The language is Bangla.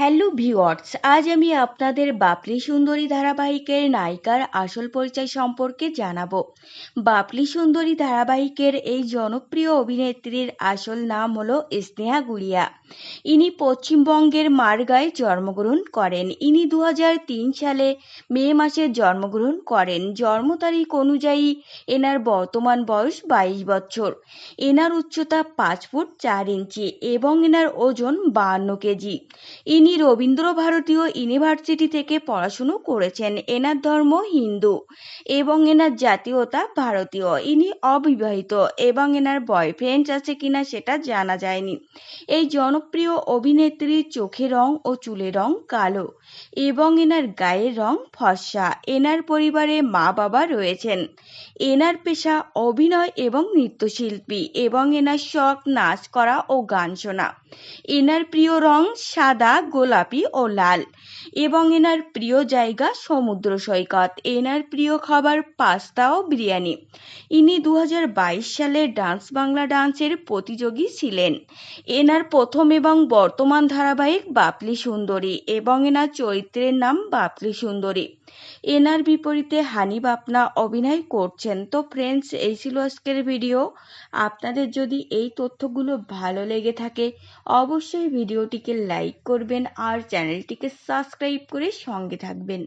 হ্যালো ভিউয়ার্স, আজ আমি আপনাদের বাপলি সুন্দরী ধারাবাহিকের নায়িকার আসল পরিচয় সম্পর্কে জানাবো। বাপলি সুন্দরী ধারাবাহিকের এই জনপ্রিয় অভিনেত্রীর আসল নাম হলো স্নেহা গুড়িয়া। ইনি পশ্চিমবঙ্গের মারগাঁয়ে জন্মগ্রহণ করেন। ইনি 2003 সালে মে মাসে জন্মগ্রহণ করেন। জন্ম তারিখ অনুযায়ী এনার বর্তমান বয়স 22 বছর। এনার উচ্চতা 5 ফুট 4 ইঞ্চি এবং এনার ওজন 52 কেজি। ইনি রবীন্দ্র ভারতীয় ইউনিভার্সিটি থেকে পড়াশুনো করেছেন। এনার ধর্ম হিন্দু এবং এনার জাতীয়তা ভারতীয়। ইনি অবিবাহিত এবং এনার বয়ফ্রেন্ড আছে কিনা সেটা জানা যায়নি। এই জনপ্রিয় অভিনেত্রীর চোখের রং ও চুলের রং কালো এবং এনার গায়ের রং ফর্সা। এনার পরিবারে মা বাবা রয়েছেন। এনার পেশা অভিনয় এবং নৃত্যশিল্পী এবং এনার শখ নাচ করা ও গান শোনা। এনার প্রিয় রং সাদা, গোলাপি ও লাল এবং এনার প্রিয় জায়গা সমুদ্র সৈকত। এনার প্রিয় খাবার পাস্তা ও বিরিয়ানি। ইনি 2022 সালে ডান্স বাংলা ডান্সের প্রতিযোগী ছিলেন। এনার প্রথম এবং বর্তমান ধারাবাহিক বাপলি সুন্দরী এবং এনার চরিত্রের নাম বাপলি সুন্দরী। এনার বিপরীতে হানি বাপনা অভিনয় করছেন। তো ফ্রেন্ডস, এই ছিল আজকের ভিডিও। আপনাদের যদি এই তথ্যগুলো ভালো লেগে থাকে অবশ্যই ভিডিওটিকে লাইক করবেন আর চ্যানেলটিকে সাবস্ক্রাইব করে সঙ্গে থাকবেন।